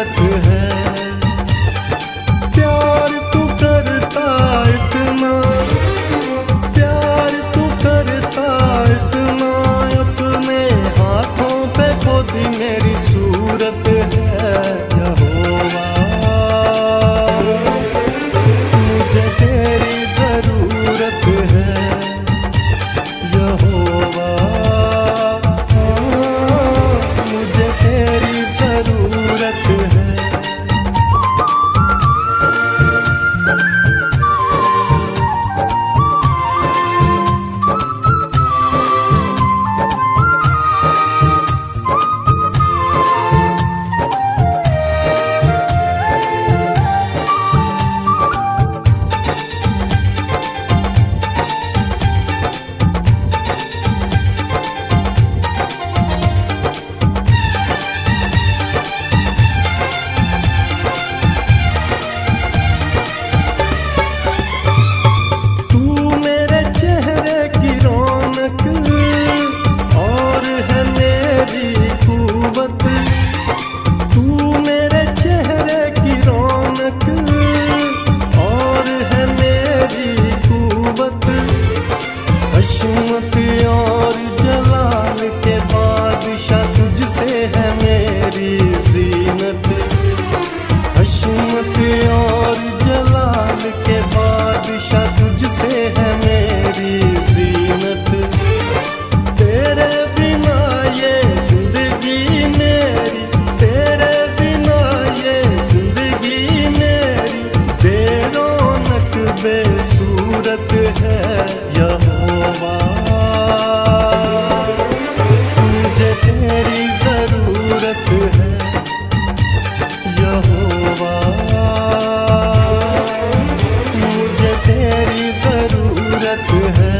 सूरत है। प्यार तू करता इतना, प्यार तू करता इतना, अपने हाथों पे खोदी मेरी सूरत है। यहोवा मुझे तेरी जरूरत है। यहोवा मुझे तेरी जरूरत है। हशमत और जलाल के बादशाह तुझसे है मेरी ज़ीनत। हशमत और जलाल के बादशाह तुझसे है मेरी ज़ीनत। तेरे बिना ये जिंदगी मेरी, तेरे बिना ये जिंदगी मेरी बेरौनक बेसूरत है। यहोवा मुझे तेरी जरूरत है। यहोवा मुझे तेरी जरूरत है।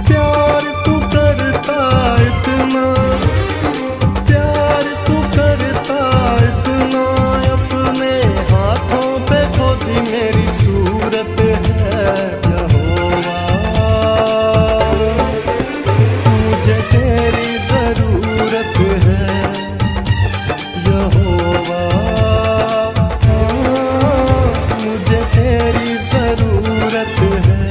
प्यार तू करता इतना, प्यार तू करता इतना, अपने हाथों पे खोदी मेरी सूरत है। मुझे तेरी जरूरत है। यहोवा मुझे तेरी जरूरत है।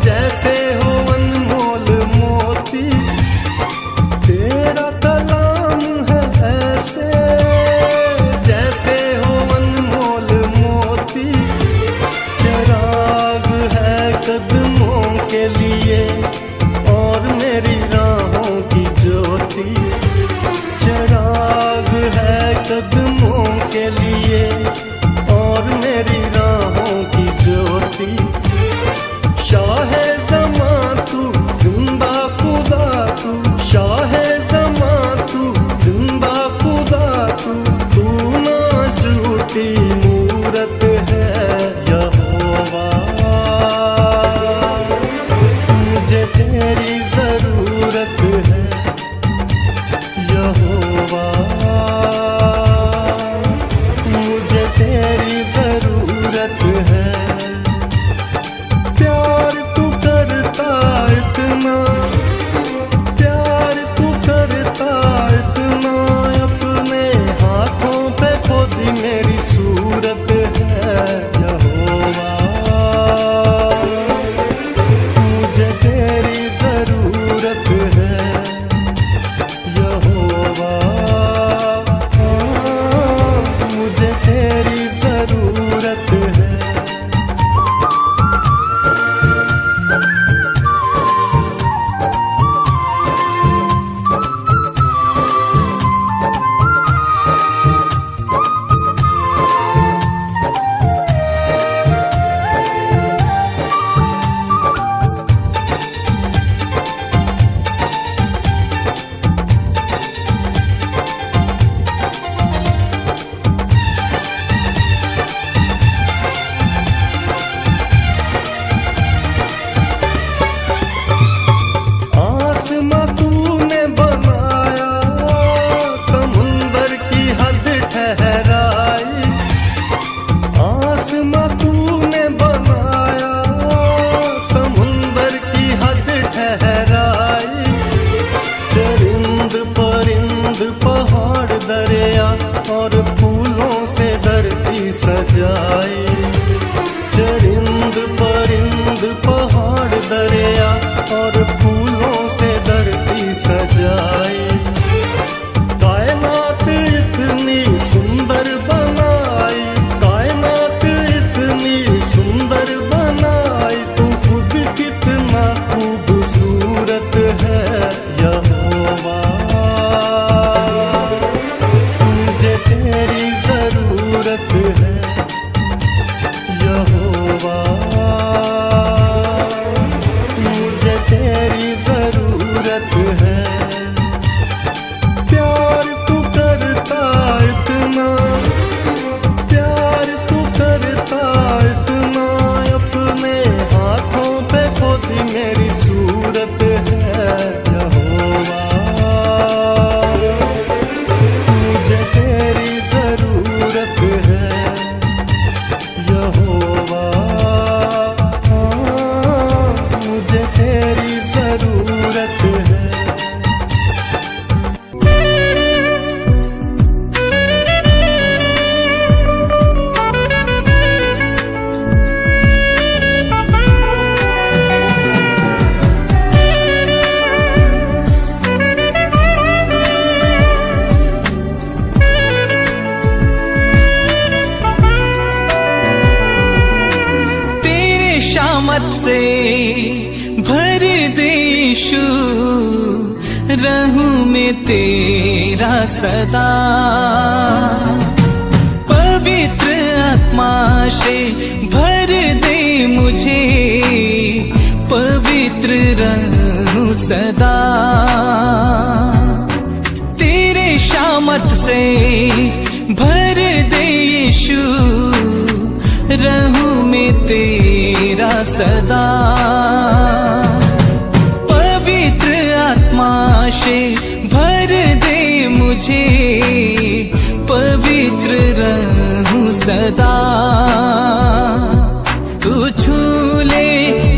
जैसे हो अनमोल मोती, तेरा कलाम है ऐसे जैसे हो अनमोल मोती। चिराग है कदमों के लिए और मेरी राहों की ज्योति। चिराग है कदमों के लिए और मेरी राहों की ज्योति। शाहे ज़मां तू जिंदा खुदा तू, शाहे ज़मां तू जिंदा खुदा तू, तू ना झूठी मूरत है। यहोवा मुझे तेरी जरूरत है। यहोवा मुझे सजाई। चरिंद परिंद पहाड़ दरिया और फूलों से धरती सजाई। कायनात इतनी सुंदर बनाई, कायनात इतनी सुंदर बनाई, तू खुद कितना खूबसूरत है यहोवा। मुझे तेरी जरूरत है यहोवा, मुझे तेरी जरूरत है। प्यार तू करता इतना, प्यार तू करता इतना, अपने हाथों पे खोदी मेरी सूरत है यहोवा। मुझे तेरी जरूरत है यहोवा, मुझे तेरी जरूरत है। शामत से भर दे यीशु, रहूं मैं तेरा सदा। पवित्र आत्मा से भर दे मुझे, पवित्र रहूं सदा। तेरे शामत से भर दे यीशु, रहूं मैं तेरा सदा। पवित्र आत्मा से भर दे मुझे, पवित्र रहूं सदा। तू छू ले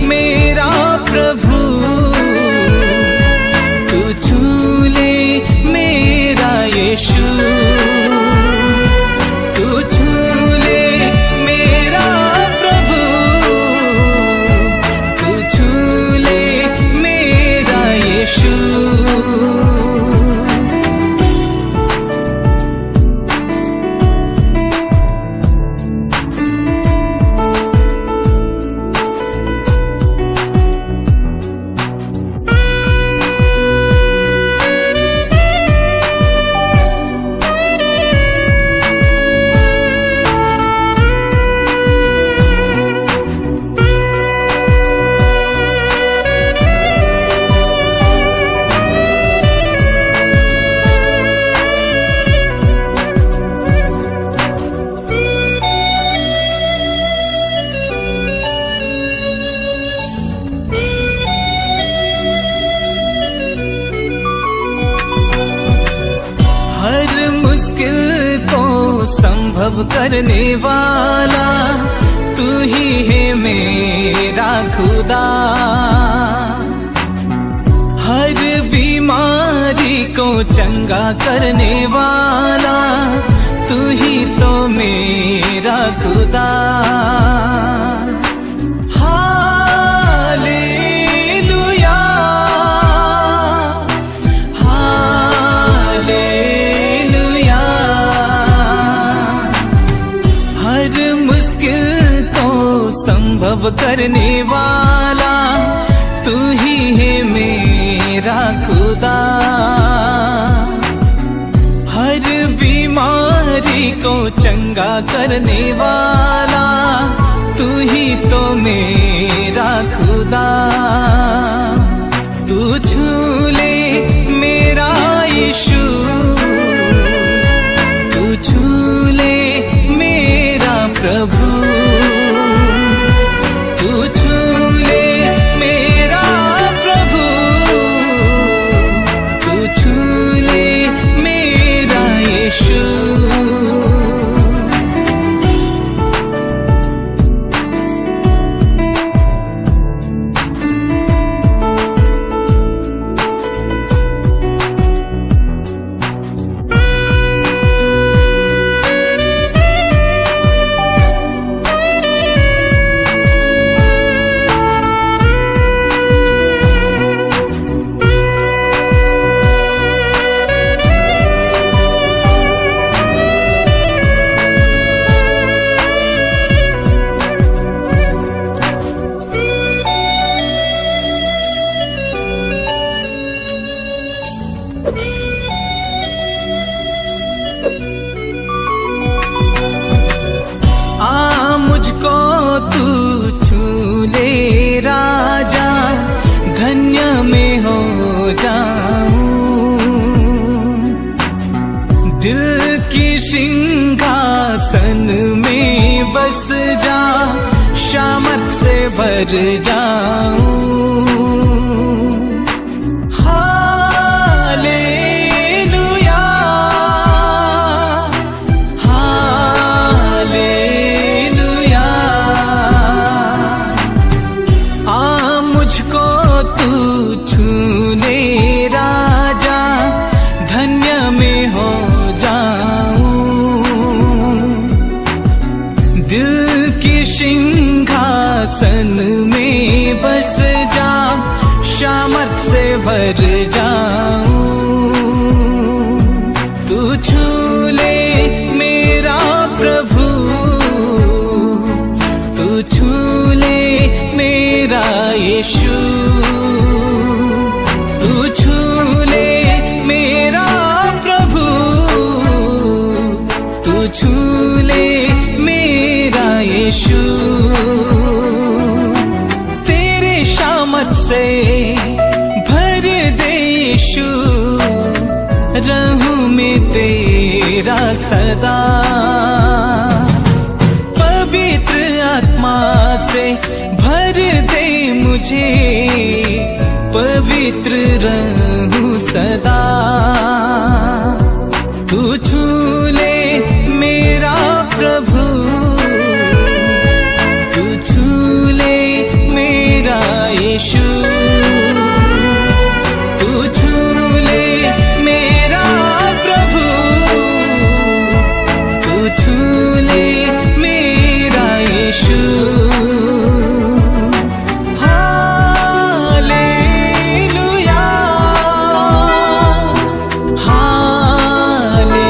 मेरा प्रभु, तू छू ले मेरा यीशु, तू छू ले मेरा प्रभु, तू छू ले मेरा यीशु। संभव करने वाला तू ही है मेरा खुदा। हर बीमारी को चंगा करने वाला तू ही तो मेरा खुदा। Hallelujah, hallelujah. हर मुश्किल को संभव करने वाला तू ही है मेरा खुदा। हर बीमारी को चंगा करने वाला तू ही तो मेरा खुदा। तू छू ले मेरा यीशु, तू छू ले मेरा प्रभु, तू छू ले मेरा प्रभु, तू छू ले मेरा यीशु। भर जाऊं। Hallelujah, hallelujah. आ मुझको तू छूने राजा, धन्य में हो दिल की सिंहासन में बस जा, सामर्थ से भर जाऊं। तू छू ले मेरा प्रभु, तू छू ले मेरा यीशु, तू छू ले मेरा प्रभु, तू छू ले यीशु। तेरे सामर्थ से भर दे यीशु, रहूं मैं तेरा सदा। पवित्र आत्मा से भर दे मुझे, पवित्र रहूं सदा। तू छू ले मेरा प्रभु, यीशु, तू छू ले मेरा प्रभु, तू छू ले मेरा यीशु। हालेलुया, हालेलुया,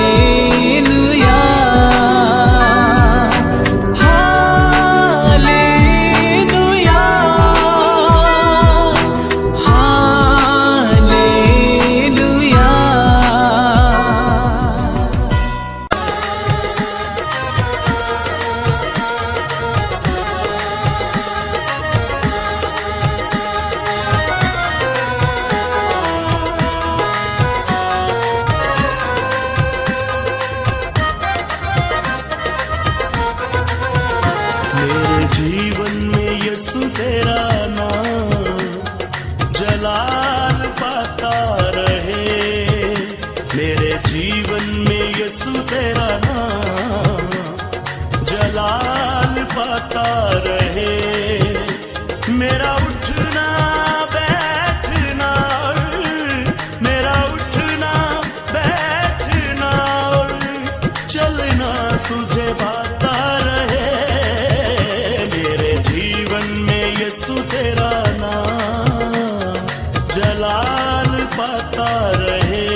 जीवन में यीशु तेरा नाम जलाल पाता रहे। मेरे जीवन में यीशु तेरा नाम जलाल पाता रहे। मेरा उठना बैठना, मेरा उठना बैठना और चलना तुझे पाता रहे। यीशु तेरा नाम जलाल पाता रहे।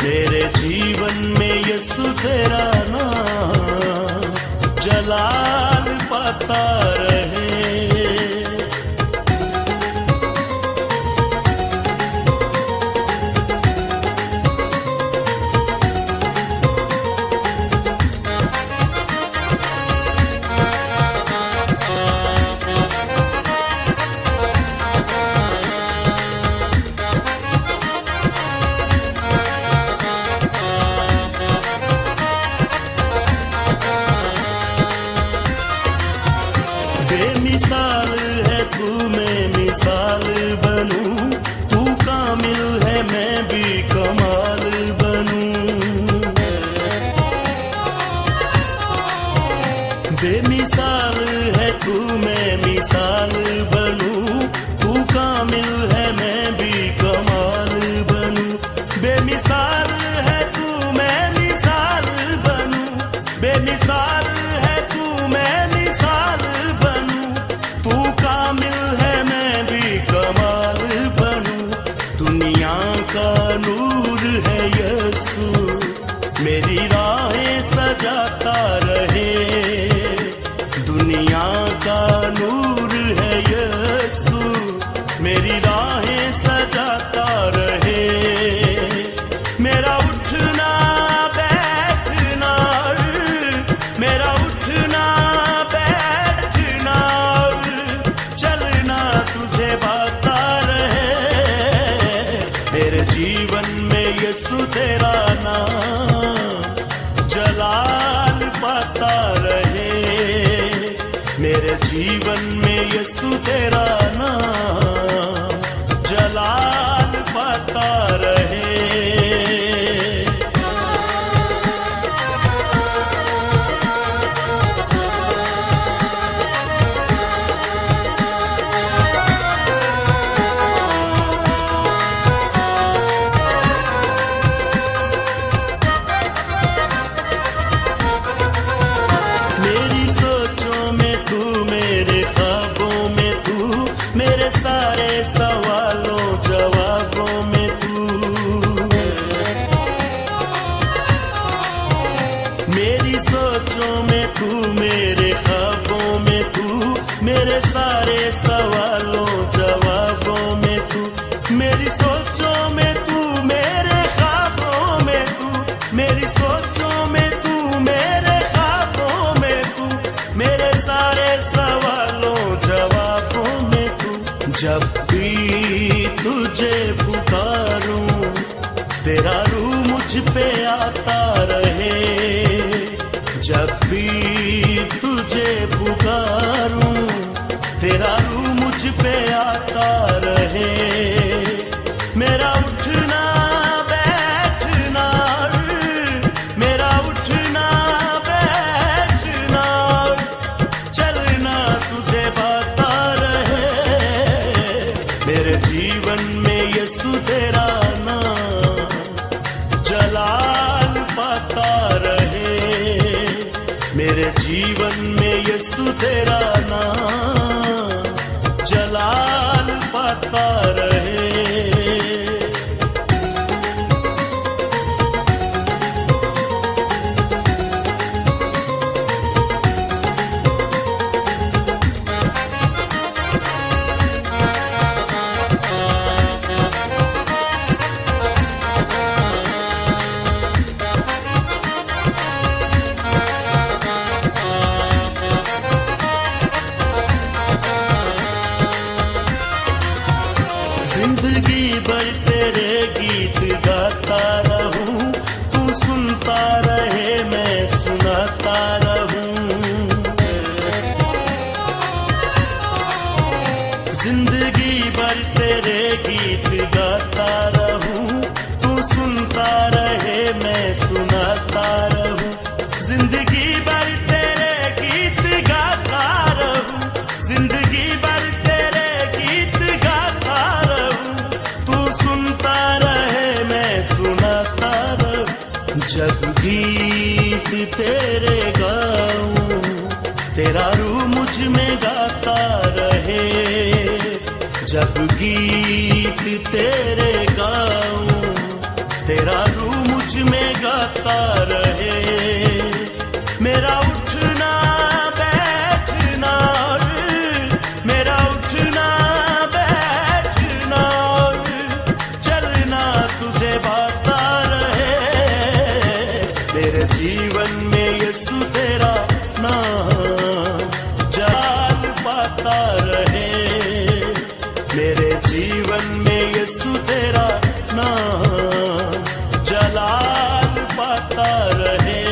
मेरे जीवन में यीशु तेरा नाम जलाल पाता रहे। बेमिसाल है तू, मैं मिसाल बनूं। तू कामिल है, मैं भी कमाल बनूं। बेमिसाल है तू, मैं मिसाल बनूं। तू कामिल है, मैं भी कमाल बनूं। बेमिसाल है तू, मैं मिसाल बनूं। बेमिसाल है तू, मैं मिसाल बनूं। तू कामिल है, मैं भी कमाल बनूं। दुनिया का नूर है यीशु, मेरी राहें सजाता रहे। दुनिया का नूर है यीशु, मेरी राहें सजाता रहे। मेरा उठना बैठना, मेरा उठना बैठना चलना तुझे पाता रहे। मेरे जीवन में यीशु तेरा नाम जलाल पाता रहे। मेरे जीवन में यीशु तेरा नाम जलाल पाता रहे। मेरी सोचों में तू, मेरे ख्वाबों में तू, मेरे सारे सवालों जवाबों में तू। मेरी सोचों में तू, मेरे ख्वाबों में तू, मेरे सारे सवालों जवाबों में तू। मेरी सोचों में तू, मेरे ख्वाबों में तू, मेरी सोचों में तू, मेरे ख्वाबों में तू, मेरे सारे सवालों जवाबों में तू। जब भी तुझे पुकारूं तेरा रूह मुझ पे आता रहे। जब भी तुझे पुकारूं तेरा रूह मुझ पे आता रहे। मेरा उठना बैठना, मेरा उठना बैठना, चलना तुझे पाता रहे। मेरे जीवन में यीशु तेरा नाम जलाल पाता रहे। मेरे जीवन में यीशु तेरा नाम जलाल पाता रहे। जिंदगी भर तेरे गीत गाता रहूं, तू सुनता रहे मैं सुनाता रहूं। जिंदगी भर तेरे गीत गाता रहूं, तू सुनता रहे मैं सुनाता रहूं। जिंदगी भर तेरे गीत गाता रहूं, जिंदगी भर तेरे गीत गाता रहूं, तू सुनता रहे मैं सुनाता रहूं। जब गीत तेरे गाऊं तेरा रूह मुझ में गाता रहे। जब गीत तेरे गाऊं तेरा रूह मुझ में गाता रहे। मेरा उठना बैठना, मेरा उठना बैठना, चलना तुझे पाता रहे। मेरे जीवन में यीशु तेरा नाम जलाल पाता रहे। मेरे जीवन में यीशु तेरा नाम जलाल पाता रहे।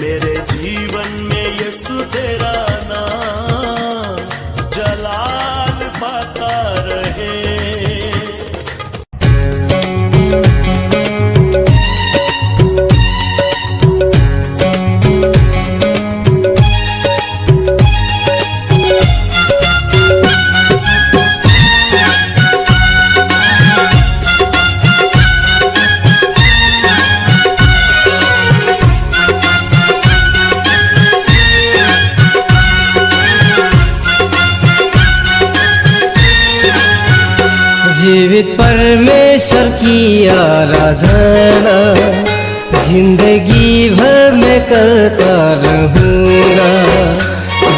मेरे जीवन में यीशु तेरा नाम जलाल पाता रहे। जीवित परमेश्वर की आराधना जिंदगी भर में करता रहूँगा।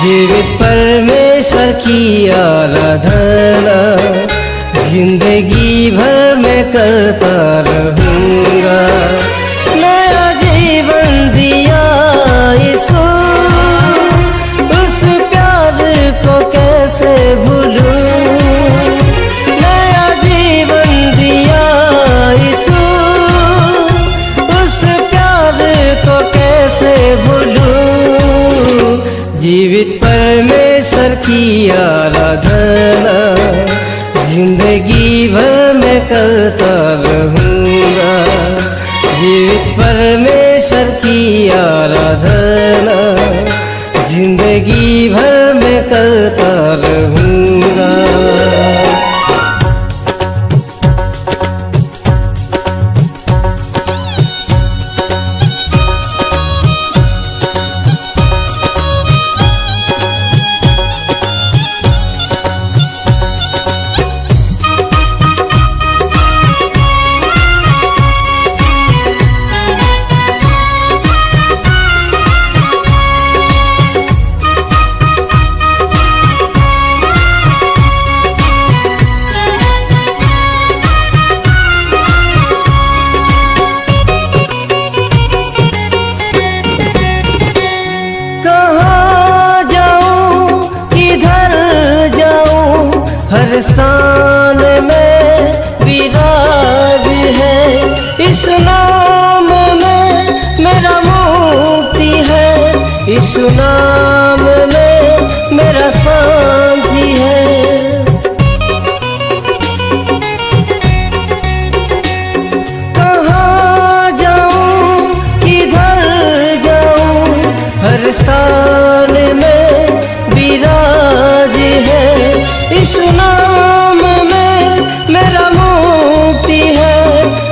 जीवित परमेश्वर की आराधना जिंदगी भर में करता रहूँगा। नया जीवन दिया यीशु, उस प्यार को कैसे भूलूं। नया जीवन दिया यीशु, उस प्यार को कैसे भूलूं। जीवित परमेश्वर परमेश्वर की आराधना जिंदगी भर मैं करता रहूँगा। जीवित परमेश्वर की आराधना जिंदगी भर मैं करता रहूँगा। हर स्थान में विराज है, इस नाम में मेरा मुक्ति है, इस नाम में मेरा शांति है। कहाँ जाऊं किधर जाऊं, हर स्थान में विराज है, इस नाम में मेरा मुक्ति है,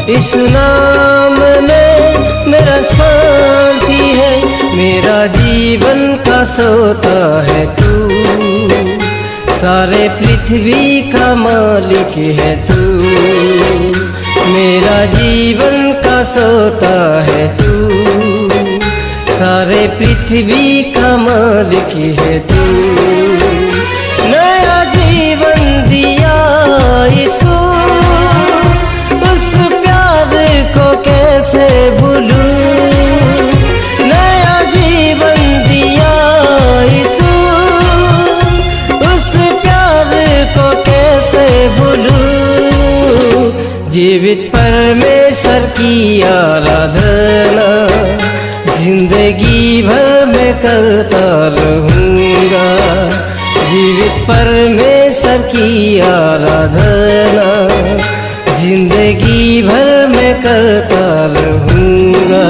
इस नाम में मेरा शांति है। मेरा जीवन का सोता है तू, सारे पृथ्वी का मालिक है तू। मेरा जीवन का सोता है तू, सारे पृथ्वी का मालिक है तू। नया जीवन दिया यीशु, उस प्यार को कैसे भूलूं। नया जीवन दिया यीशु, उस प्यार को कैसे भूलूं। जीवित परमेश्वर की आराधना जिंदगी भर मैं करता रहूँगा। जीवित परमेश्वर की आराधना जिंदगी भर मैं करता रहूँगा।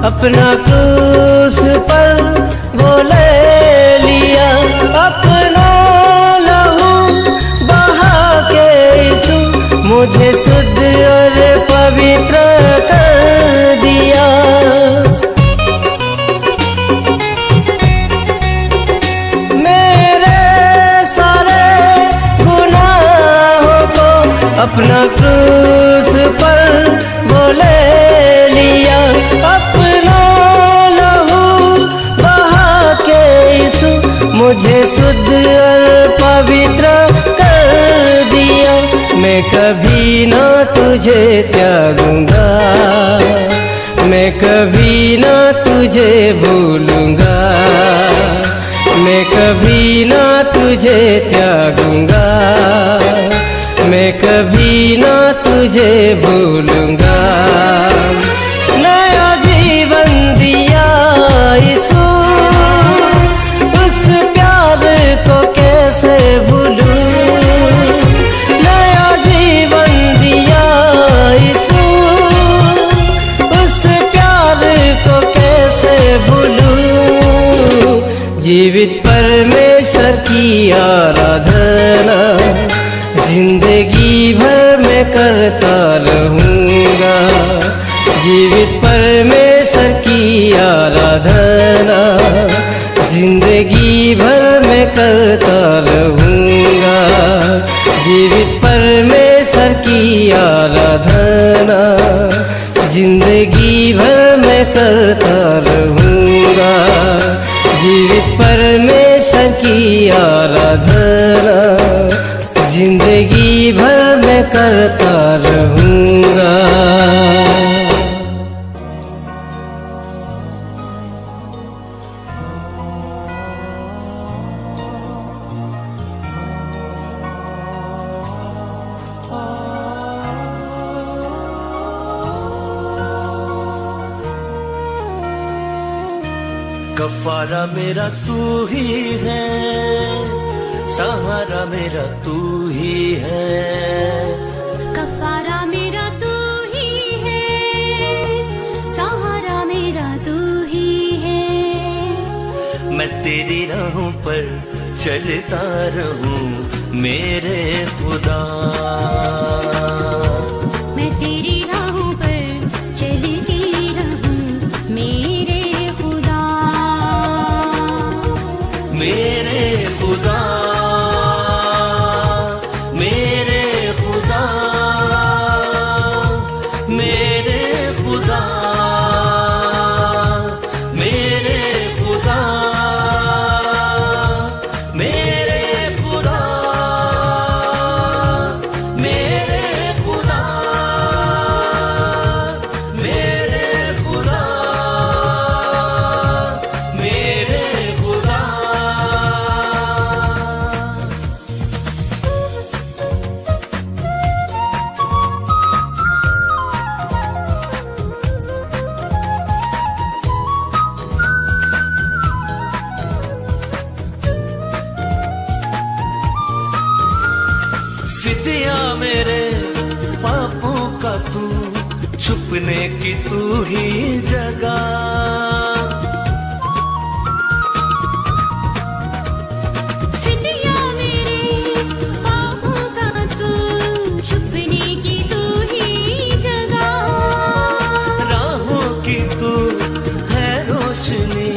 अपना क्रूस पर वो ले लिया, अपना लहू बहा के यीशु मुझे शुद्ध और पवित्र कर दिया। मेरे सारे गुनाहों को अपना क्रूस पर वो ले लिया, अपना मुझे शुद्ध और पवित्र कर दिया। मैं कभी ना तुझे त्यागूंगा, मैं कभी ना तुझे भूलूंगा, मैं कभी ना तुझे त्यागूंगा, मैं कभी ना तुझे भूलूंगा। नया जीवन दिया यीशु, को कैसे भूलूं। नया जीवन दिया यीशु, उस प्यार को कैसे भूलूं। जीवित परमेश्वर की आराधना जिंदगी भर मैं करता रहूँगा। जीवित परमेश्वर सर की आराधना जिंदगी भर मैं करता रहूँगा। जीवित परमेश्वर की आराधना जिंदगी भर मैं करता रहूँगा। जीवित परमेश्वर की आराधना जिंदगी भर मैं करता रहूँगा। कफारा मेरा तू ही है, सहारा मेरा तू ही है। कफारा मेरा तू ही है, सहारा मेरा तू ही है। मैं तेरी राहों पर चलता रहूं मेरे खुदा। मैं तेरी राहों पर चलती रहूं मेरे खुदा। मेरे खुदा, मेरे खुदा, मेरे खुदा, मेरे खुदा, मेरे खुदा, मेरे खुदा, मेरे खुदा, मेरे खुदा। फिदिया मेरे पापों का तू, छुपने की तू ही जगह। फिदिया मेरे पापों का तू, छुपने की तू ही जगह। राहों की तू है रोशनी,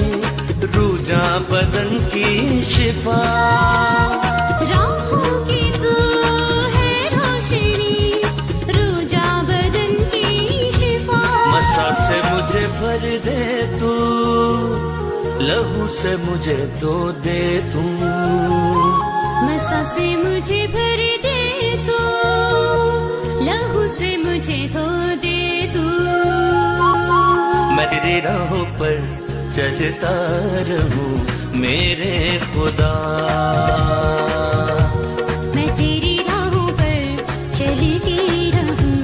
रूजा बदन की शिफा। राहों की तू है रोशनी, रूजा बदन की शिफा। मसा से मुझे भर दे तू, लहू से मुझे धो दे तू। मसा से मुझे भर दे तू, लहू से मुझे धो दे तू। मैं तेरी राहों पर चलता रहूं मेरे खुदा। मैं तेरी राहों पर चलती रहूं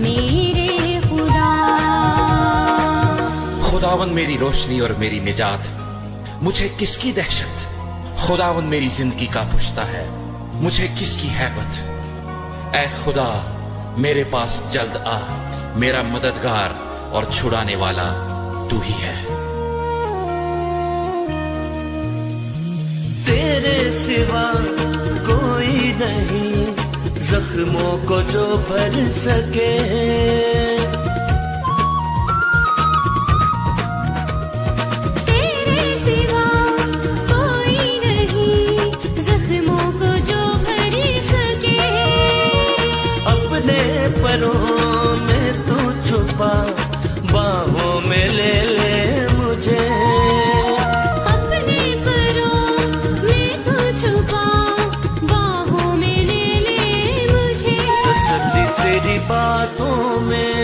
मेरे खुदा। खुदावन मेरी रोशनी और मेरी निजात, मुझे किसकी दहशत। खुदावन मेरी जिंदगी का पुश्ता है, मुझे किसकी हैबत। ऐ खुदा मेरे पास जल्द आ, मेरा मददगार और छुड़ाने वाला तू ही है। तेरे सिवा कोई नहीं, जख्मों को जो भर सके। तेरे सिवा कोई नहीं, जख्मों को जो भर सके। अपने परों में तू छुपा, बाहों में ले ले मुझे। अपने परों में तू छुपा, बाहों में ले ले मुझे। तसल्ली तेरी बातों में,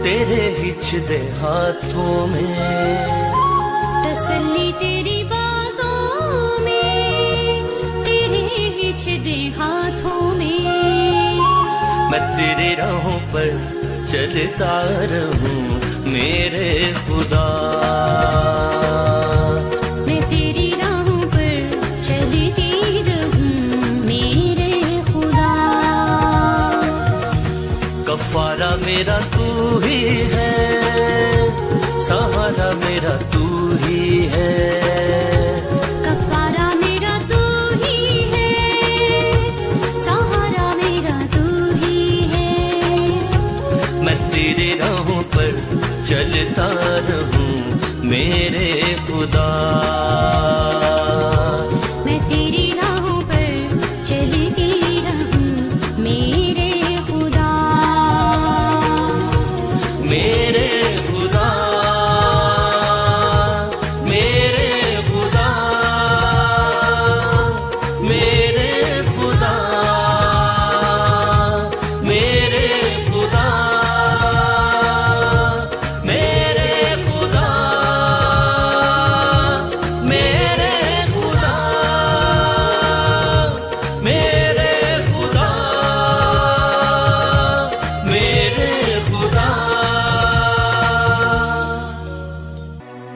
तेरे हिचदे हाथों में। तसल्ली तेरी बातों में, तेरे हिचदे हाथों में। मैं तेरी राहों पर चलता रहूं मेरे खुदा। मैं तेरी राहों पर चलती रहूं मेरे खुदा। कफारा मेरा तू ही है, सहारा मेरा तू ही है। कफारा मेरा तू ही है, सहारा मेरा तू ही है। मैं तेरे राहों पर चलता खुदा। मैं तेरी राहों पर चलती रहूं मेरे खुदा। मेरे खुदा, मेरे खुदा, मेरे खुदा, मेरे खुदा, मेरे खुदा, मेरे खुदा, मेरे खुदा, मेरे खुदा।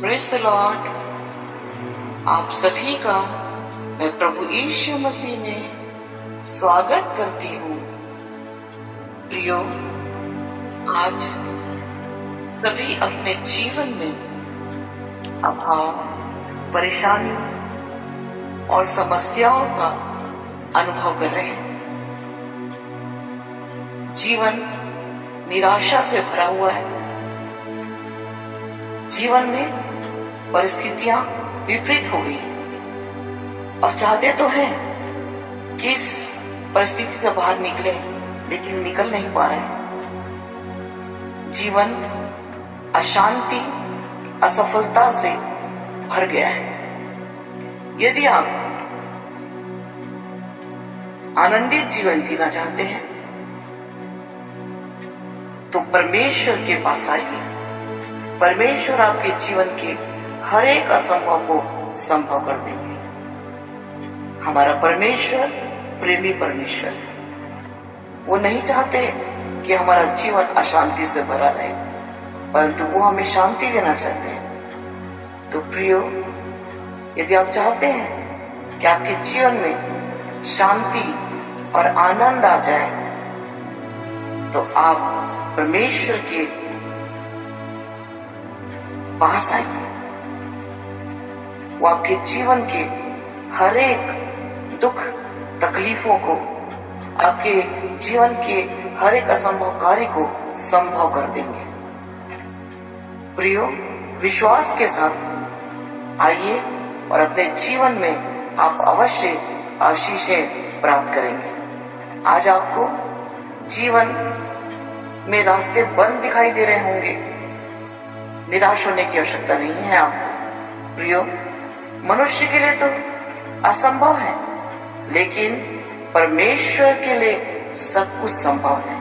Praise the Lord. आप सभी का मैं प्रभु यीशु मसीह में स्वागत करती हूँ। प्रियो, आज सभी अपने जीवन में अभाव, परेशानियों और समस्याओं का अनुभव कर रहे हैं। जीवन निराशा से भरा हुआ है। जीवन में परिस्थितियां विपरीत हो गई और चाहते तो हैं कि इस परिस्थिति से बाहर निकले, लेकिन निकल नहीं पा रहे हैं। जीवन अशांति, असफलता से भर गया है। यदि आप आनंदित जीवन जीना चाहते हैं तो परमेश्वर के पास आइए। परमेश्वर आपके जीवन के हर एक असंभव को संभव कर देंगे। हमारा परमेश्वर प्रेमी परमेश्वर है। वो नहीं चाहते कि हमारा जीवन अशांति से भरा रहे, परंतु वो हमें शांति देना चाहते हैं। तो प्रियो, यदि आप चाहते हैं कि आपके जीवन में शांति और आनंद आ जाए, तो आप परमेश्वर के पास आइए। वो आपके जीवन के हर एक दुख तकलीफों को, आपके जीवन के हर एक असंभव कार्य को संभव कर देंगे। प्रियो, विश्वास के साथ आइए और अपने जीवन में आप अवश्य आशीषें प्राप्त करेंगे। आज आपको जीवन में रास्ते बंद दिखाई दे रहे होंगे। निराश होने की आवश्यकता नहीं है आपको। प्रियो, मनुष्य के लिए तो असंभव है, लेकिन परमेश्वर के लिए सब कुछ संभव है।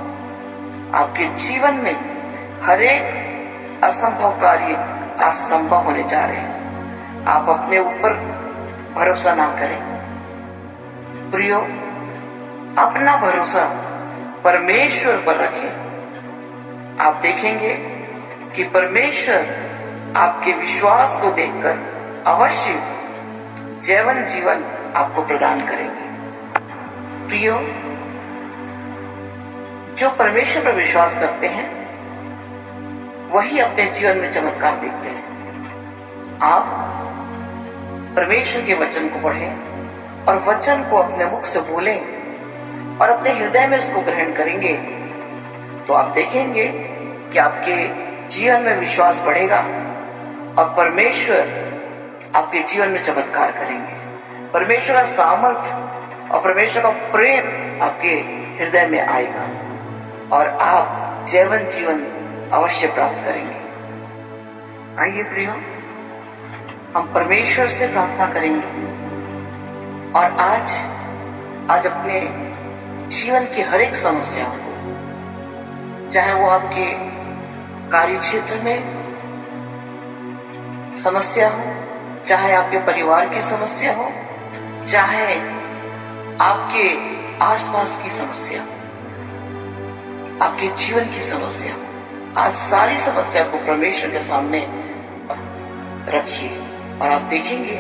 आपके जीवन में हर एक असंभव कार्य आज संभव होने जा रहे हैं। आप अपने ऊपर भरोसा ना करें। प्रियो, अपना भरोसा परमेश्वर पर रखें। आप देखेंगे कि परमेश्वर आपके विश्वास को देखकर अवश्य जीवन आपको प्रदान करेंगे। प्रियो, जो परमेश्वर पर विश्वास करते हैं वही अपने जीवन में चमत्कार देखते हैं। आप परमेश्वर के वचन को पढ़ें और वचन को अपने मुख से बोलें और अपने हृदय में इसको ग्रहण करेंगे, तो आप देखेंगे कि आपके जीवन में विश्वास बढ़ेगा और परमेश्वर आपके जीवन में चमत्कार करेंगे। परमेश्वर का सामर्थ्य और परमेश्वर का प्रेम आपके हृदय में आएगा और आप जीवन अवश्य प्राप्त करेंगे। आइए प्रियो, हम परमेश्वर से प्रार्थना करेंगे और आज अपने जीवन की हर एक समस्याओं को, चाहे वो आपके कार्य क्षेत्र में समस्या हो, चाहे आपके परिवार की समस्या हो, चाहे आपके आसपास की समस्या, आपके जीवन की समस्या, आज सारी समस्या को परमेश्वर के सामने रखिए और आप देखेंगे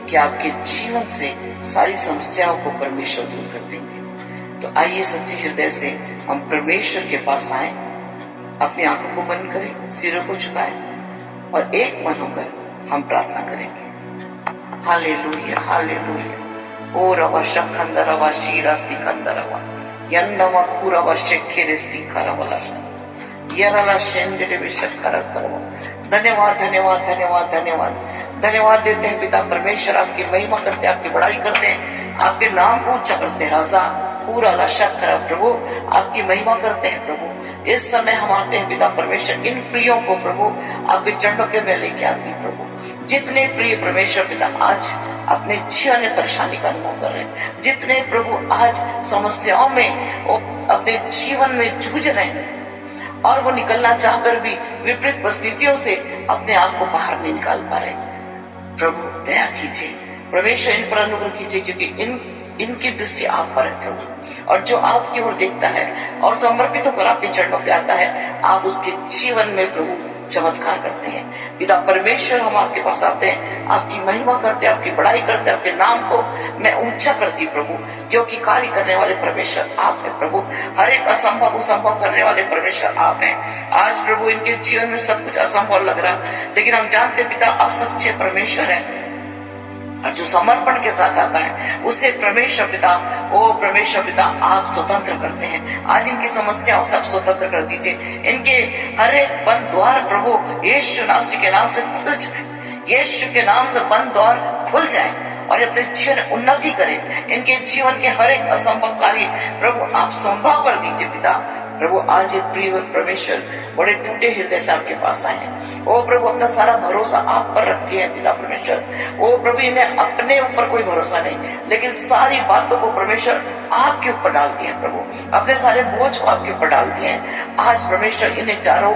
कि आपके जीवन से सारी समस्याओं को परमेश्वर दूर कर देंगे। तो आइए सच्चे हृदय से हम परमेश्वर के पास आए, अपनी आंखों को बंद करें, सिरों को झुकाएं और एक मन होकर हम प्रार्थना करेंगे। Hallelujah, hallelujah. ओ रवा शखंदर रवा शीरस्ती खंदर रवा यंदवा खुरवा शेखेरेस्ती खरवला। यरला शेंदरे विशक्करस्तव। धन्यवाद धन्यवाद धन्यवाद धन्यवाद धन्यवाद देते हैं पिता परमेश्वर, आपकी महिमा करते हैं, आपकी बड़ाई करते हैं, आपके नाम को ऊंचा करते हैं। राजा पूरा लशक्कर प्रभु आपकी महिमा करते हैं प्रभु। इस समय हम आते हैं पिता परमेश्वर, इन प्रियों को प्रभु आपके चरणों पे मैं लेके आती हूँ प्रभु। जितने प्रिय परमेश्वर पिता आज अपने जीवन में परेशानी का अनुभव कर रहे हैं, जितने प्रभु आज समस्याओं में अपने जीवन में जूझ रहे हैं और वो निकलना चाहकर भी विपरीत परिस्थितियों से अपने आप को बाहर नहीं निकाल पा रहे, प्रभु दया कीजिए परमेश्वर, इन पर अनुग्रह कीजिए, क्योंकि इनकी दृष्टि आप पर है प्रभु। और जो आपकी ओर देखता है और समर्पित होकर आपके चरणों पे आता है, आप उसके जीवन में प्रभु चमत्कार करते हैं। पिता परमेश्वर हम आपके पास आते हैं, आपकी महिमा करते हैं, आपकी बड़ाई करते हैं, आपके नाम को मैं ऊंचा करती प्रभु, क्योंकि कार्य करने वाले परमेश्वर आप हैं प्रभु। हर एक असंभव को संभव करने वाले परमेश्वर आप हैं। आज प्रभु इनके जीवन में सब कुछ असंभव लग रहा, लेकिन हम जानते पिता आप सच्चे परमेश्वर हैं, और जो समर्पण के साथ आता है उसे परमेश्वर पिता, ओ परमेश्वर पिता आप स्वतंत्र करते हैं। आज इनकी समस्याओं से आप स्वतंत्र कर दीजिए, इनके हर एक बंद द्वार प्रभु यीशु नासरी के नाम से खुल जाए, यीशु के नाम से बंद द्वार खुल जाए और अपने जीवन में उन्नति करें। इनके जीवन के हर एक असंभव कार्य प्रभु आप संभव कर दीजिए पिता। प्रभु आज ये प्रिय परमेश्वर बड़े टूटे हृदय से आपके पास आए हैं, ओ प्रभु अपना सारा भरोसा आप पर रखती है पिता परमेश्वर। ओ प्रभु इन्हें अपने ऊपर कोई भरोसा नहीं, लेकिन सारी बातों को परमेश्वर आपके ऊपर डाल दिए प्रभु, अपने सारे बोझ को आपके ऊपर डाल दिए हैं। आज परमेश्वर इन्हें चारों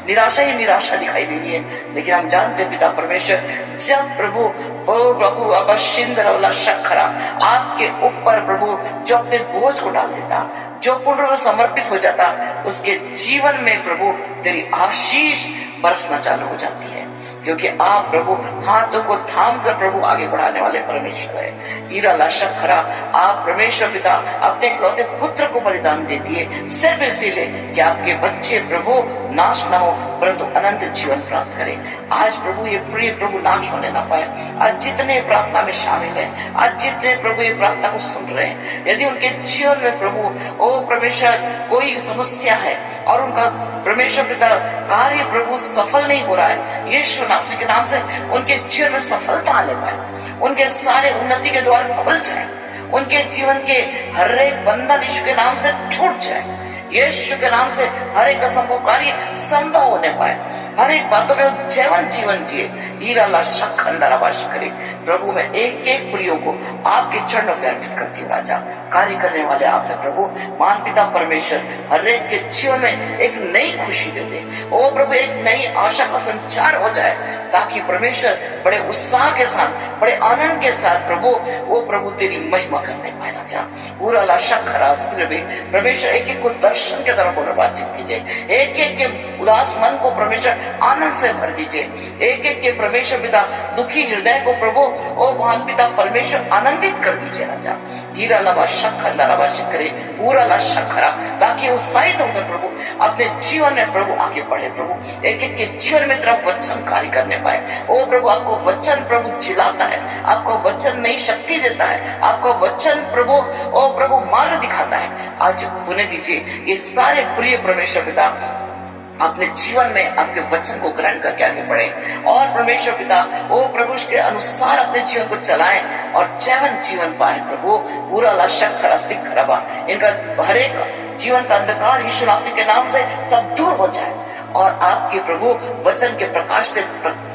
निराशा ही निराशा दिखाई दे रही है, लेकिन हम जानते पिता परमेश्वर जब प्रभु अब शिंदर शक्खरा आपके ऊपर प्रभु जो अपने बोझ को डाल देता, जो पूर्ण समर्पित हो जाता, उसके जीवन में प्रभु तेरी आशीष बरसना चालू हो जाती है, क्योंकि आप प्रभु हाथों को थाम कर प्रभु आगे बढ़ाने वाले परमेश्वर है। हीरा लाशक खरा आप परमेश्वर पिता अपने इकलौते पुत्र को बलिदान दे दिए, सिर्फ इसीलिए कि आपके बच्चे प्रभु नाश ना हो परंतु अनंत जीवन प्राप्त करें। आज प्रभु ये प्रिय प्रभु नाश होने ना पाए। आज जितने प्रार्थना में शामिल हैं, आज जितने प्रभु ये प्रार्थना को सुन रहे हैं, यदि उनके जीवन में प्रभु ओ परमेश्वर कोई समस्या है और उनका परमेश्वर पिता कार्य प्रभु सफल नहीं हो रहा है, यीशु नासरी के नाम से उनके जीवन में सफलता आने पाए, उनके सारे उन्नति के द्वार खुल जाए, उनके जीवन के हर एक बंधन यीशु के नाम से छूट जाए, यीशु के नाम से हर एक असंभव कार्य संभव होने पाए, हर एक बातों में जीवन जिए। हीरा लाशक खंडराबाश करे प्रभु, मैं एक एक प्रियों को आपके चरणों में अर्पित करती हूँ। राजा कार्य करने वाले आप है प्रभु, मान पिता परमेश्वर हर एक के जीवन में एक नई खुशी दे दे, ओ प्रभु एक नई आशा का संचार हो जाए, ताकि परमेश्वर बड़े उत्साह के साथ बड़े आनंद के साथ प्रभु वो प्रभु तेरी महिमा करने पाए। राजा पूरा लाशक खरास परमेश्वर एक एक को दर्शन के तरफ बातचीत कीजिए, एक एक के उदास मन को परमेश्वर आनंद से भर दीजिए, एक एक के परमेश्वर पिता दुखी हृदय को प्रभु ओ महान पिता परमेश्वर आनंदित कर दीजिए। राजा हीरा लबा शक्खरा करे पूरा ला शक्खरा, ताकि उत्साहित होकर प्रभु अपने जीवन में प्रभु आगे बढ़े, प्रभु एक एक के जीवन में तरफ वचन कार्य करने पाए। ओ प्रभु आपको वचन प्रभु जिलाता है, आपको वचन नई शक्ति देता है, आपको वचन प्रभु ओ प्रभु मार्ग दिखाता है। आज पुण्य दीजिए ये सारे प्रिय परमेश्वर पिता अपने जीवन में आपके वचन को ग्रहण करके आगे बढ़े और परमेश्वर पिता ओ प्रभु के अनुसार अपने जीवन को चलाएं और जीवन पाए। प्रभु पूरा लाशक खरास्तिक खराबा इनका हर एक जीवन का अंधकार यीशु नासरी के नाम से सब दूर हो जाए और आपके प्रभु वचन के प्रकाश से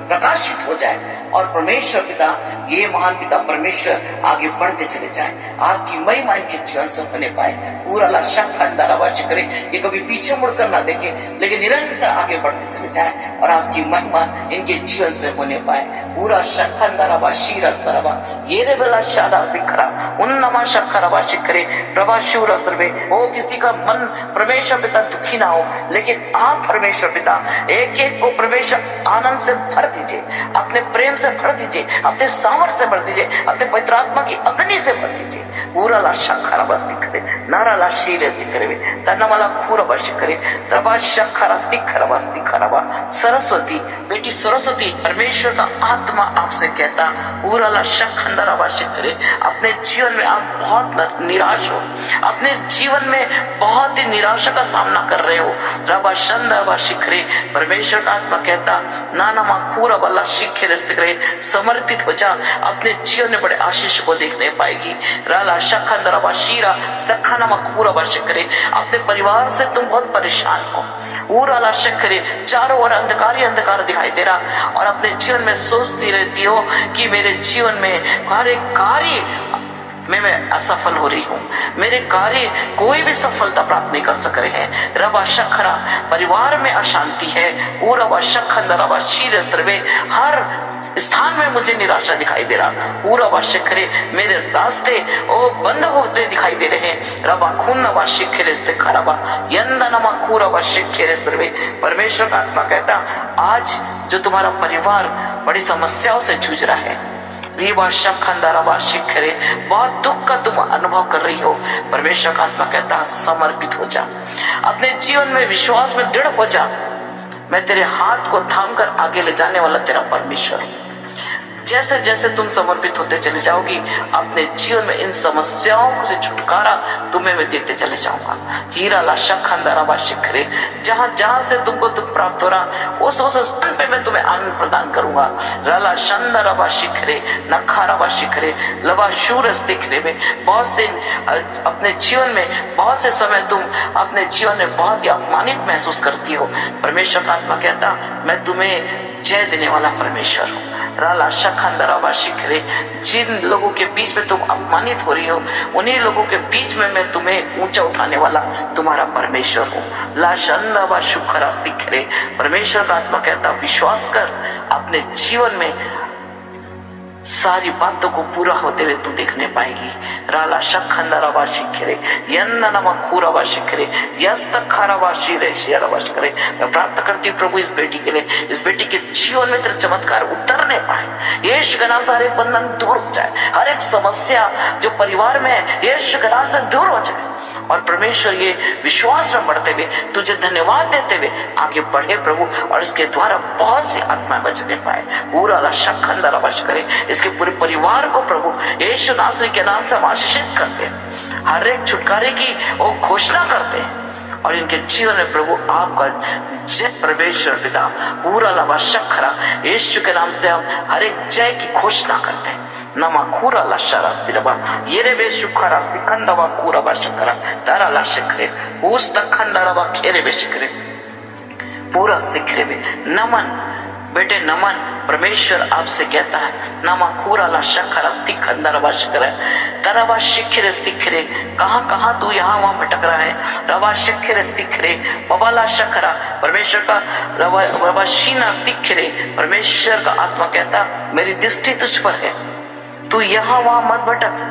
प्रकाशित हो जाए और परमेश्वर पिता ये महान पिता परमेश्वर आगे बढ़ते चले जाए, आपकी महिमा इनके जीवन से होने पाए। पूरा लाशक खंडाराबाशी करे, ये कभी पीछे मुड़कर ना देखे लेकिन निरंतर आगे बढ़ते चले जाए और आपकी महिमा इनके जीवन से होने पाए। पूरा शक्खंडाराबाशी रस्तराबा ये रे बेला शादा सिखरा उन्नमा शक्खराबाशी करे प्रभा शूर सर्वे हो, किसी का मन परमेश्वर पिता दुखी ना हो, लेकिन आप परमेश्वर पिता एक एक को परमेश्वर आनंद से भर दीजिए, अपने प्रेम से भर दीजिए, अपने सामर्थ्य से भर दीजिए, अपने पवित्र आत्मा की अग्नि से भर दीजिए। पूरा ला शखरा बस दिखरे, नारा ला शीले दिखरे, तन्नमला खूर बस करे, तबा शखरा दिखरा बस दिखरा बा। सरस्वती, बेटी सरस्वती, परमेश्वर का आत्मा आपसे कहता, पूरा ला शखंदरा बस करे, अपने जीवन में आप बहुत निराश हो, अपने जीवन में बहुत ही निराशा का सामना कर रहे हो, रबा शंदा बा शिखरे, परमेश्वर का आत्मा कहता, नाना मा खूरा बल्ला शिखरे दिखरे, समर्पित हो जा, अपने जीवन में बड़े आशीष को देखने पाएगी। राला शखंदरा बा शीरा सखाना मा खूरा बा शिखरे, अपने परिवार से तुम बहुत परेशान हो, पूरा शिखरे, चारों ओर अंधकार ही अंधकार दिखाई दे रहा, और अपने जीवन में सोचती रहती हो कि मेरे जीवन में हर एक कार्य मैं असफल हो रही हूँ, मेरे कार्य कोई भी सफलता प्राप्त नहीं कर सक रहे हैं। रबा शखरा, परिवार में अशांति है, वो रबा शखंदरा बा शीर स्त्रवे, हर स्थान में मुझे निराशा दिखाई दे रहा, पूरा बा शिखरे, मेरे रास्ते ओ बंद होते दिखाई दे रहे हैं। रबा खून बा शिखरे खराबा यंदनमा खूरा बा शिखरे स्त्रवे, परमेश्वर का आत्मा कहता, आज जो तुम्हारा परिवार बड़ी समस्याओं से जूझ रहा है, शिखरे, बहुत दुख का तुम अनुभव कर रही हो, परमेश्वर का आत्मा कहता, समर्पित हो जा, अपने जीवन में विश्वास में दृढ़ हो जा, मैं तेरे हाथ को थाम कर आगे ले जाने वाला तेरा परमेश्वर हूं। जैसे जैसे तुम समर्पित होते चले जाओगी, अपने जीवन में इन समस्याओं से छुटकारा तुम्हें मैं देते चले जाऊंगा। हीरा ला शखंदरा बा शिखरे, जहां जहां से तुमको दुख प्राप्त हो रहा, उस स्थान पे मैं तुम्हें आनंद प्रदान करूंगा। रला शंदरा बा शिखरे, नखारा बा शिखरे, लबा शूर दिखरे में, बहुत से अपने जीवन में बहुत से समय तुम अपने जीवन में बहुत ही अपमानित महसूस करती हो, परमेश्वर का आत्मा कहता, मैं तुम्हें जय देने वाला परमेश्वर हूँ। राला शखंदरा बा शिखरे, जिन लोगों के बीच में तुम अपमानित हो रही हो, उन्हीं लोगों के बीच में मैं तुम्हें ऊंचा उठाने वाला तुम्हारा परमेश्वर हूँ। ला शंदा बा शुखरा दिखरे, परमेश्वर का आत्मा कहता, विश्वास कर, अपने जीवन में सारी बातों को पूरा होते हुए तू देखने पाएगी। राला शखंदरा बा शिखरे, यन्नमा खूरा बा शिखरे, यस्तखारा बा शीरे शिरा बा शिखरे। मैं प्रार्थना करती हूँ प्रभु इस बेटी के लिए, इस बेटी के जीवन में तेरा चमत्कार उतरने पाए, यीशु के नाम से हर एक बंधन दूर हो जाए, हर एक समस्या जो परिवार में है यीशु के नाम से दूर हो जाए, और परमेश्वर ये विश्वास में बढ़ते हुए तुझे धन्यवाद देते हुए आगे बढ़े प्रभु, और इसके द्वारा बहुत सी आत्माएं बचने पाए। पूरा शखंदरा बच करे, इसके पूरे परिवार को प्रभु यीशु नासरी के नाम से हम आशीषित करते हैं, हर एक छुटकारे की वो घोषणा करते हैं, और इनके जीवन में प्रभु आपका जय परमेश्वर पिता, पूरा लबा शखरा, यीशु के नाम से हम हर एक जय की घोषणा करते हैं। नमा खूरा लशारास्ति रबा येरे बे शुखरास्ति खंडवा खूरा बा शखरा तारा लशखरे उस तखंडरवा खेरे बे शिखरे पूरा सिखरे बे नमन बेटे नमन, परमेश्वर आपसे कहता है, नमा खूरा ला शखरा खंडरवा शिखरे तरवा शिखरे स्तिखरे, कहां कहां तू यहाँ वहां भटक रहा है, रवा शिखरे स्तिखरे बबाला शखरा, परमेश्वर का रवा शीना स्तिखरे, परमेश्वर का आत्मा कहता, मेरी दृष्टि तुझ पर है, तू यहाँ वहां मत भटक,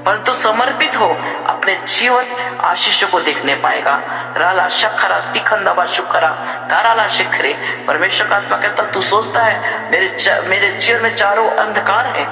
परंतु समर्पित हो, अपने जीवन आशीषों को देखने पाएगा। राला शखरा स्तिखंदवा शुखरा ताराला शिखरे, परमेश्वर का आत्मा कहता, तू सोचता है मेरे जीवन में चारों अंधकार है,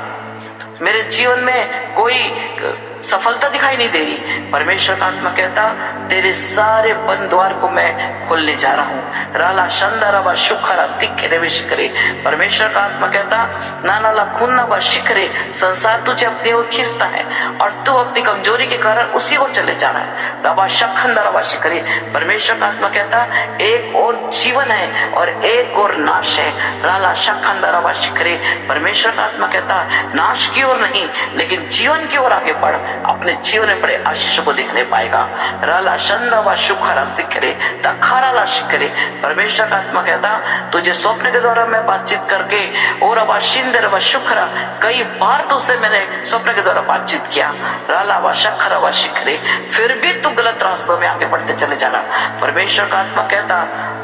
मेरे जीवन में कोई सफलता दिखाई नहीं दे रही, परमेश्वर का आत्मा कहता, तेरे सारे बंद द्वार को मैं खोलने जा रहा हूँ। राला शंदरा व शुखरा स्तिखरे वे शिखरे, परमेश्वर का आत्मा कहता, नानाला खुन्ना व शिखरे, संसार तुझे अपनी ओर खींचता है और तू अपनी कमजोरी के कारण उसी ओर चले जा रहा है। रबा शखंदरा व शिखरे, परमेश्वर का आत्मा कहता, एक और जीवन है और एक और नाश है। राला शखंदरा व शिखरे, परमेश्वर का आत्मा कहता, नाश की ओर नहीं लेकिन जीवन की ओर आगे बढ़, अपने जीवन में बड़े आशीषों को देखने पाएगा। राला शंदा व शुखरा शिखरे तखारा ला शिखरे, परमेश्वर का आत्मा कहता, तुझे स्वप्न के द्वारा मैं बातचीत करके और अब शिंदर व शुखरा, कई बार तुझसे मैंने स्वप्न के द्वारा बातचीत किया। राला व शखरा व शिखरे, फिर भी तू गलत रास्तों में आगे बढ़ते चले जा रहा। परमेश्वर का आत्मा कहता,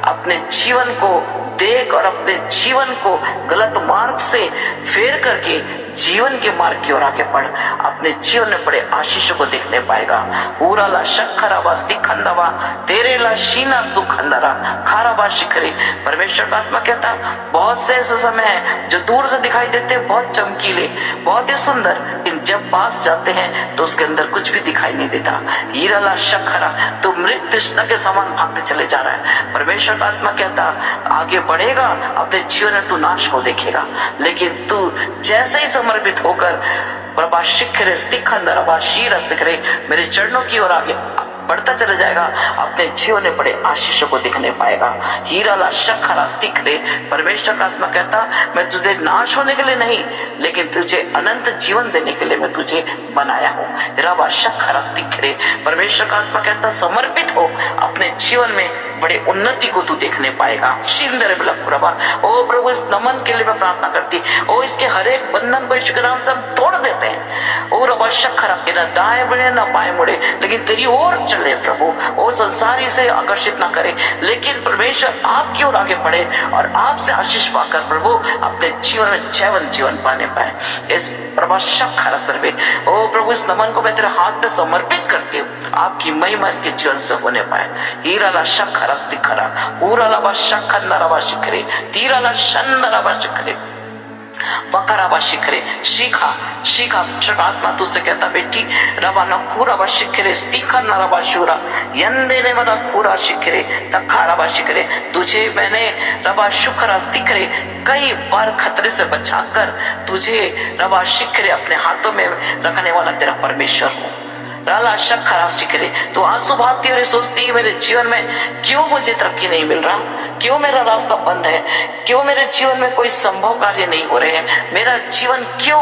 अपने जीवन को देख और अपने जीवन को गलत मार्ग से फेर करके जीवन के मार्ग की ओर आगे बढ़, अपने जीवन में बड़े आशीषों को देखने पाएगा। पूरा ला शक्खरा वास्ती खंडवा तेरे ला शीना सुखंदरा खाराबा शिखरे। परमेश्वर का आत्मा कहता बहुत से ऐसे समय है जो दूर से दिखाई देते हैं बहुत चमकीले, बहुत ही सुंदर, लेकिन जब पास जाते हैं तो उसके अंदर कुछ भी दिखाई नहीं देता। हीरा ला शक्खरा, तो मृत तृष्णा के समान भागते चले जा रहा है। परमेश्वर का आत्मा कहता आगे बढ़ेगा, अपने जीवन में तू नाश को देखेगा, लेकिन तू जैसे ही समर्पित होकर प्रभा शिखरे स्तिखंदर शीर स्तिखरे मेरे चरणों की ओर आगे बढ़ता चले जाएगा, अपने जीवन में बड़े आशीषों को दिखने पाएगा। हीरा ला शक्खरा स्तिखरे। परमेश्वर का आत्मा कहता मैं तुझे नाश होने के लिए नहीं, लेकिन तुझे अनंत जीवन देने के लिए मैं तुझे बनाया हूँ। रवा शक्खरा स्तिखरे। परमेश्वर का आत्मा कहता समर्पित हो, अपने जीवन में बड़े उन्नति को तू देखने पाएगा। शिंदर प्रभा, ओ प्रभु इस नमन के लिए मैं प्रार्थना करती, ओ इसके हर एक बंधन को यीशु के नाम से हम तोड़ देते हैं। ओ रवा शक्खरा के न दाएं बढ़े न बाएं मुड़े, लेकिन तेरी ओर चले प्रभु। ओ संसारी से आकर्षित ना करे, लेकिन परमेश्वर आपकी ओर आगे बढ़े और आपसे आशीष पाकर प्रभु अपने जीवन में जीवन पाने पाए। इस प्रभा शक्खरा सर्वे, ओ प्रभु इस नमन को मैं तेरे हाथ में समर्पित करती हूँ, आपकी महिमा इसके जीवन से होने पाए। हीरा ला शक्खरा स्तिखरा ऊराला शक्खंदरा शिखरे तीराला शंदरा शिखरे वकराबा शिखरे। शिखा शिखा आत्मा तुझसे कहता बेटी रवा नखूराबा शिखरे स्तिखंदरा शूरा यंदे ने मना खूरा शिखरे तखाराबा शिखरे। तुझे मैंने रवा शुक्रा स्तिखरे कई बार खतरे से बचाकर तुझे रवा शिखरे अपने हाथों में रखने वाला तेरा परमेश्वर हूँ। राला शक्खरा शिखरे। तो आंसू बहाती और सोचती है मेरे जीवन में क्यों मुझे तरक्की नहीं मिल रहा, क्यों मेरा रास्ता बंद है, क्यों मेरे जीवन में कोई संभव कार्य नहीं हो रहे हैं, मेरा जीवन क्यों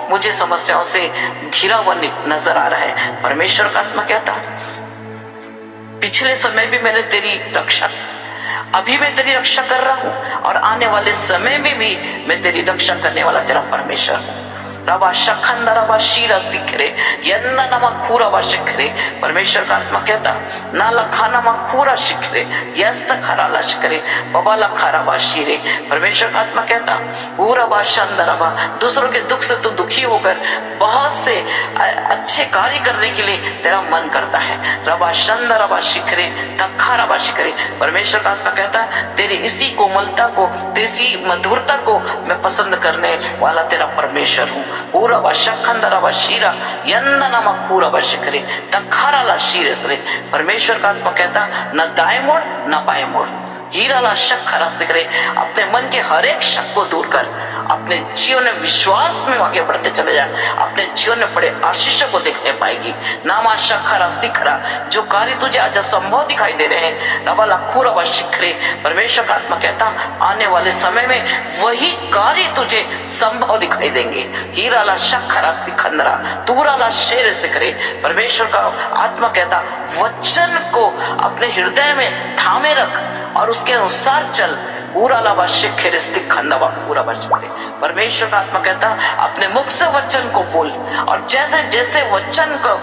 मुझे समस्याओं से घिरा हुआ नजर आ रहा है। परमेश्वर का आत्मा कहता पिछले समय भी मैंने तेरी रक्षा, अभी मैं तेरी रक्षा कर रहा हूँ और आने वाले समय में भी मैं तेरी रक्षा करने वाला तेरा परमेश्वर हूँ। रवा शखंदरा शीरा स्तिखरे यन्ना नमा खूरा शिखरे। परमेश्वर का आत्मा कहता ना लखाना मा खूरा शिखरे यस्त खराला शिखरे बबाला खराबा शीरे। परमेश्वर का आत्मा कहता पूरा शंदरवा, दूसरों के दुख से तू दुखी होकर बहुत से अच्छे कार्य करने के लिए तेरा मन करता है। रवा शंदरवा शिखरे तखाराबा शिखरे। परमेश्वर का आत्मा कहता तेरी इसी कोमलता को, तेरी मधुरता को मैं पसंद करने वाला तेरा परमेश्वर हूँ। पूरा शखंदरा शीरा यंदनमा खूरा शिखरे तखाराला शीरे। परमेश्वर का आत्मा कहता न दाएं मोड़ न बाएं मोड़। हीरा ला शक्खरा स्तिखरे। अपने मन के हर एक शक को दूर कर, अपने जीवन में विश्वास में आगे बढ़ते चले जा, अपने जीवन में बड़े आशीषों को देखने पाएगी। नामा शक्खरा स्तिखरा। जो कार्य तुझे आज असंभव दिखाई दे रहे हैं रवा लखूरा शिखरे, परमेश्वर का आत्मा कहता आने वाले समय में वही कार्य तुझे संभव दिखाई देंगे। हीरा ला शक्खरा स्तिखंदरा तूरा ला शेर स्तिखरे। परमेश्वर का आत्मा कहता वचन को अपने हृदय में थामे रख और उसके अनुसार चल। पूरा लाभा शिखर स्तिखंदवा पूरा बचपने। परमेश्वर का आत्मा कहता अपने मुख से वचन को बोल और जैसे जैसे वचन को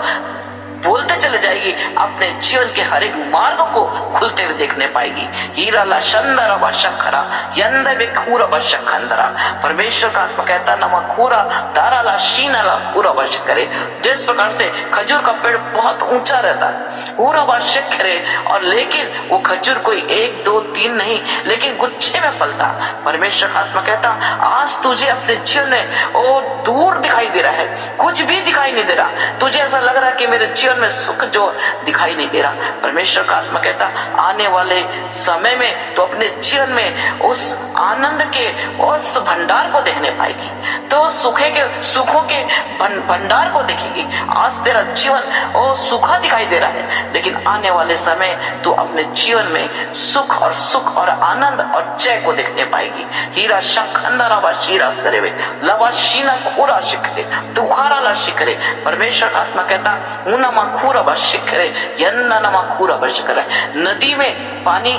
बोलते चले जाएगी अपने जीवन के हर एक मार्ग को खुलते हुए देखने पाएगी। हीरा ला शंदरा शक्खरा यंद खूरा शखंदरा। परमेश्वर का आत्मा कहता नमा खूरा दारा ला शीना ला पूरा शिखरे। जिस प्रकार से खजूर का पेड़ बहुत ऊंचा रहता है पूरा शिखरे, और लेकिन वो खजूर कोई 1 2 3 नहीं लेकिन गुच्छे में फलता। परमेश्वर का आत्मा कहता आज तुझे अपने जीवन में वो दूर दिखाई दे रहा है, कुछ भी दिखाई नहीं दे रहा, तुझे ऐसा लग रहा है कि मेरे जीवन में सुख जो दिखाई नहीं दे रहा। परमेश्वर का आत्मा कहता आने वाले समय में तो अपने जीवन में उस आनंद के उस भंडार को देखने पाएगी, तो सुखों के भंडार को देखेगी। आज तेरा जीवन वो सुखा दिखाई दे रहा है, लेकिन आने वाले समय तो अपने जीवन में सुख और आनंद और जय को देखने पाएगी। हीरा शखंदरा शीरा स्तरेवे लवा शीना खूरा शिखरे तुखारा ला शिखरे। परमेश्वर का आत्मा कहता ऊनमा खूरा शिखरे यन्ना नमा खूरा शिखरे। नदी में पानी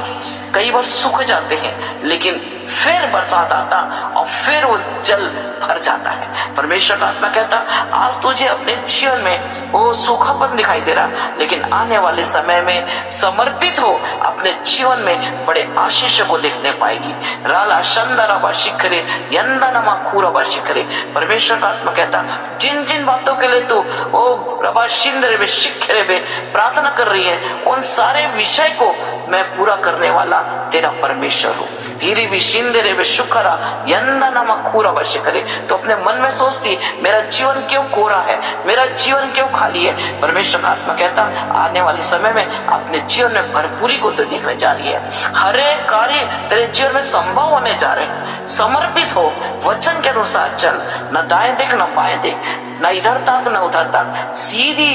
कई बार सूख जाते हैं, लेकिन फिर बरसात आता और फिर वो जल भर जाता है। परमेश्वर का आत्मा कहता, आज तुझे अपने जीवन में वो सूखापन दिखाई दे रहा, लेकिन आने वाले समय में समर्पित हो, अपने जीवन में बड़े आशीष को देखने पाएगी। राला शंदरा शिखरे यंदनमा खूरा शिखरे। परमेश्वर का आत्मा कहता, जिन जिन बातों के लिए तू ओ रबा शिंदरे में शिखरे में प्रार्थना कर रही है, उन सारे विषय को मैं पूरा करने वाला तेरा परमेश्वर हूँ। हीरी भी शिंदरे में शुखरा यंदनमा खूरा शिखरे। तो अपने मन में सोचती, मेरा जीवन क्यों कोरा है, मेरा जीवन क्यों खाली है। परमेश्वर का आत्मा कहता, आने वाले समय में अपने जीवन में भरपूरी को तो देखने जा रही है। हर एक कार्य तेरे जीवन में संभव होने जा रहे हैं। समर्पित हो, वचन के अनुसार चल, न दाएं देख न बाएं देख, न इधर तक न उधर तक, सीधी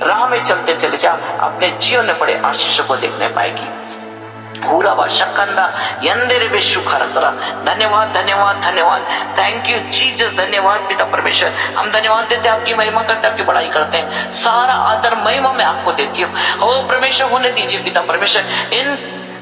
राह में चलते चले जा, अपने जीवन में बड़े आशीषों को देखने पाएगी। पूरा व शक्कंदा यंदेरे में शुखर सरा। धन्यवाद धन्यवाद धन्यवाद, थैंक यू जीसस। धन्यवाद पिता परमेश्वर, हम धन्यवाद देते हैं, आपकी महिमा करते हैं, आपकी बड़ाई करते हैं। सारा आदर महिमा मैं आपको देती हूँ। ओ परमेश्वर, होने दीजिए पिता परमेश्वर इन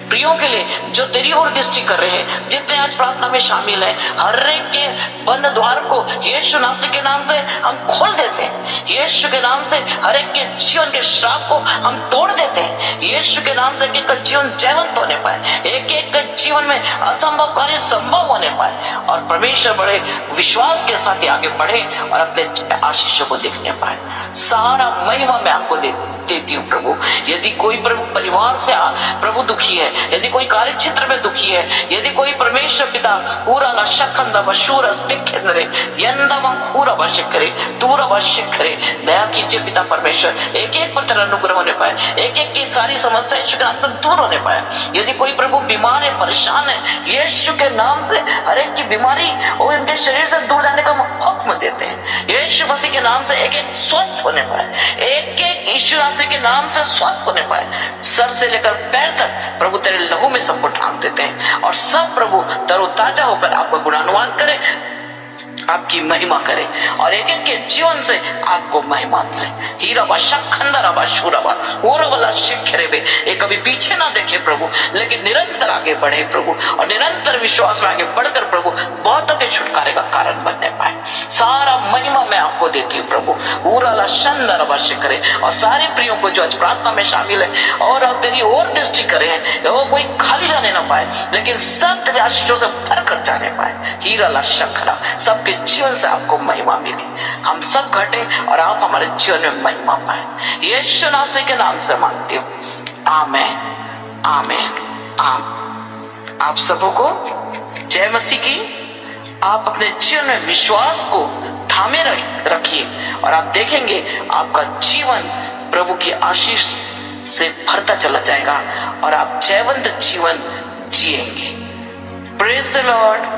प्रियों के लिए जो तेरी ओर दृष्टि कर रहे हैं, जितने आज प्रार्थना में शामिल हैं, हर एक के बंद द्वार को यीशु नासरी के नाम से हम खोल देते हैं। यीशु के नाम से हर एक के जीवन के श्राप को हम तोड़ देते हैं। यीशु के नाम से एक एक का जीवन जयवंत होने पाए, एक एक के जीवन में असंभव कार्य संभव होने पाए, और परमेश्वर बड़े विश्वास के साथ ही आगे बढ़े और अपने आशीषों को देखने पाए। सारा महिमा मैं आपको देती हूँ प्रभु। यदि कोई प्रभु परिवार से प्रभु दुखी है, यदि कोई कार्य क्षेत्र में दुखी है, यदि कोई परमेश्वर पिता पूरा लशखंदा बशूर स्तिखरे यंदमा खूरा बशिखरे दूरा बशिखरे, दया कीजिए पिता परमेश्वर, एक एक पर तेरा अनुग्रह होने पाए, एक एक की सारी समस्या यीशु के नाम से दूर होने पाए। यदि कोई प्रभु बीमार है, परेशान है, यीशु के नाम से हर एक की बीमारी वो इनके शरीर से दूर जाने का हुक्म देते हैं। यीशु मसीह के नाम से एक एक स्वस्थ होने पाए, एक एक यीशु नासरी के नाम से स्वस्थ होने पाए। सर से लेकर पैर तक प्रभु तेरे लहू में सबको ढांक देते हैं, और सब प्रभु तरोताजा होकर आपको गुणानुवाद करे, आपकी महिमा करे, और एक एक के जीवन से आपको महिमा मिले। हीरा बाशा खंडरा बाशूरा बा वाला शिखरे बे, ये कभी पीछे ना देखे प्रभु, लेकिन निरंतर आगे बढ़े प्रभु, और निरंतर विश्वास में आगे बढ़कर प्रभु बहुतों के छुटकारे का कारण बनने पाए। सारा महिमा मैं आपको देती हूँ प्रभु। पूरा शंदर शिखरे, और सारे प्रियों को जो आज प्रार्थना में शामिल है और तेरी ओर दृष्टि करे हैं, वो कोई खाली जाने ना पाए, लेकिन सब तेरे आशीषों से भर कर जाने पाए। हीरा ला शखरा, सबके जीवन से आपको महिमा मिली, हम सब घटे और आप हमारे जीवन में महिमा पाए। यीशु नासरी के नाम से मांगती हूँ, आमेन आमेन आमीन। आप सबों को जय मसीह की। आप अपने जीवन में विश्वास को थामे रखिए, और आप देखेंगे आपका जीवन प्रभु की आशीष से भरता चला जाएगा, और आप जयवंत जीवन जिएंगे। Praise the Lord.